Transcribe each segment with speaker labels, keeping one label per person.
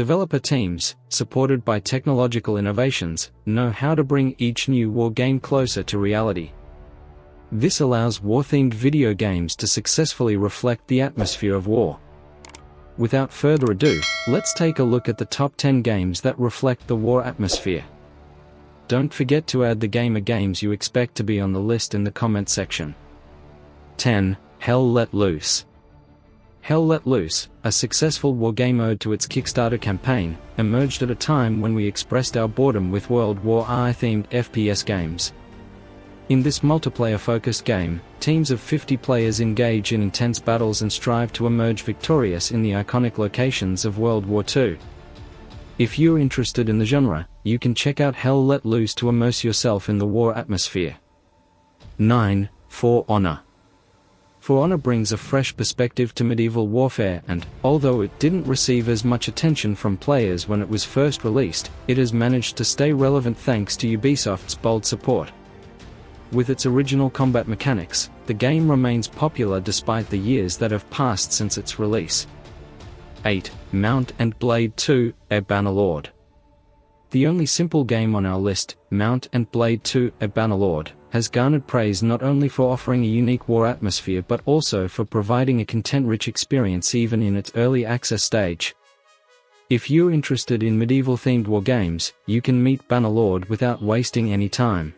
Speaker 1: Developer teams, supported by technological innovations, know how to bring each new war game closer to reality. This allows war-themed video games to successfully reflect the atmosphere of war. Without further ado, let's take a look at the top 10 games that reflect the war atmosphere. Don't forget to add the gamer games you expect to be on the list in the comment section. 10. Hell Let Loose. Hell Let Loose, a successful wargame ode to its Kickstarter campaign, emerged at a time when we expressed our boredom with World War II-themed FPS games. In this multiplayer-focused game, teams of 50 players engage in intense battles and strive to emerge victorious in the iconic locations of World War II. If you're interested in the genre, you can check out Hell Let Loose to immerse yourself in the war atmosphere. 9. For Honor. For Honor brings a fresh perspective to medieval warfare and, although it didn't receive as much attention from players when it was first released, it has managed to stay relevant thanks to Ubisoft's bold support. With its original combat mechanics, the game remains popular despite the years that have passed since its release. 8. Mount and Blade II: A Bannerlord. The only simple game on our list, Mount and Blade II: A Bannerlord, has garnered praise not only for offering a unique war atmosphere but also for providing a content-rich experience even in its early access stage. If you're interested in medieval-themed war games, you can meet Bannerlord without wasting any time.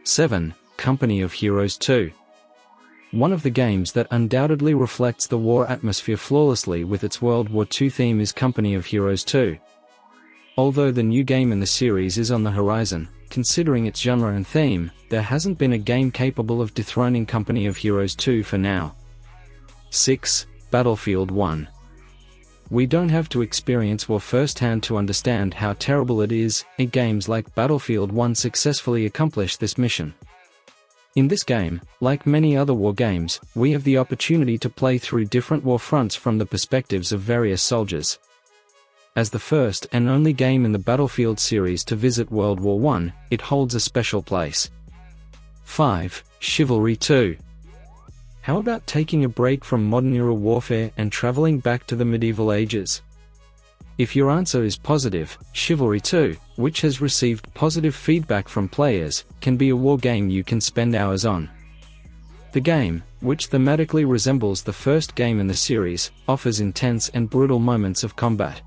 Speaker 1: 7. Company of Heroes 2. One of the games that undoubtedly reflects the war atmosphere flawlessly with its World War II theme is Company of Heroes 2. Although the new game in the series is on the horizon, considering its genre and theme, there hasn't been a game capable of dethroning Company of Heroes 2 for now. 6. Battlefield 1. We don't have to experience war firsthand to understand how terrible it is, and games like Battlefield 1 successfully accomplish this mission. In this game, like many other war games, we have the opportunity to play through different war fronts from the perspectives of various soldiers. As the first and only game in the Battlefield series to visit World War I, it holds a special place. 5. Chivalry 2. How about taking a break from modern-era warfare and traveling back to the medieval ages? If your answer is positive, Chivalry 2, which has received positive feedback from players, can be a war game you can spend hours on. The game, which thematically resembles the first game in the series, offers intense and brutal moments of combat.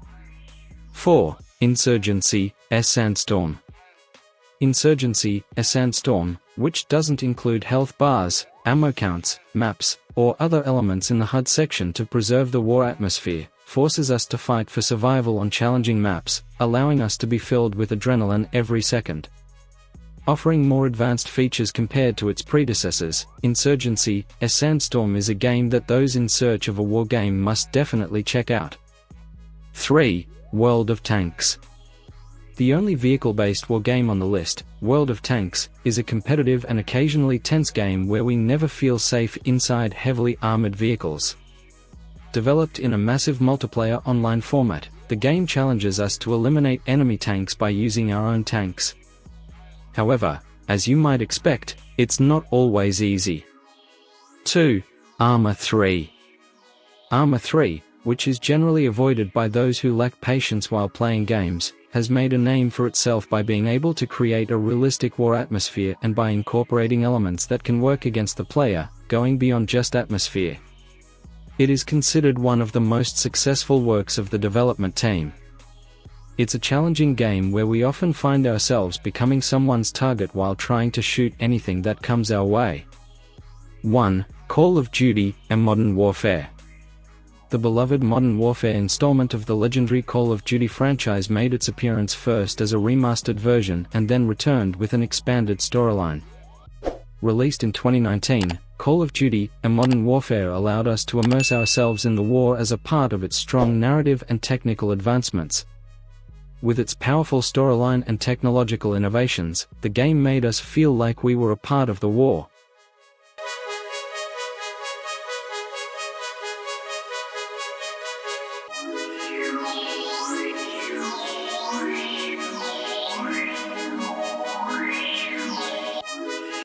Speaker 1: 4. Insurgency: A Sandstorm. Insurgency: A Sandstorm, which doesn't include health bars, ammo counts, maps, or other elements in the HUD section to preserve the war atmosphere, forces us to fight for survival on challenging maps, allowing us to be filled with adrenaline every second. Offering more advanced features compared to its predecessors, Insurgency: A Sandstorm is a game that those in search of a war game must definitely check out. 3. World of Tanks. The only vehicle-based war game on the list, World of Tanks, is a competitive and occasionally tense game where we never feel safe inside heavily armored vehicles. Developed in a massive multiplayer online format, the game challenges us to eliminate enemy tanks by using our own tanks. However, as you might expect, it's not always easy. 2. Arma 3. Arma 3, which is generally avoided by those who lack patience while playing games, has made a name for itself by being able to create a realistic war atmosphere and by incorporating elements that can work against the player, going beyond just atmosphere. It is considered one of the most successful works of the development team. It's a challenging game where we often find ourselves becoming someone's target while trying to shoot anything that comes our way. 1. Call of Duty: Modern Warfare. The beloved Modern Warfare installment of the legendary Call of Duty franchise made its appearance first as a remastered version and then returned with an expanded storyline. Released in 2019, Call of Duty: Modern Warfare allowed us to immerse ourselves in the war as a part of its strong narrative and technical advancements. With its powerful storyline and technological innovations, the game made us feel like we were a part of the war.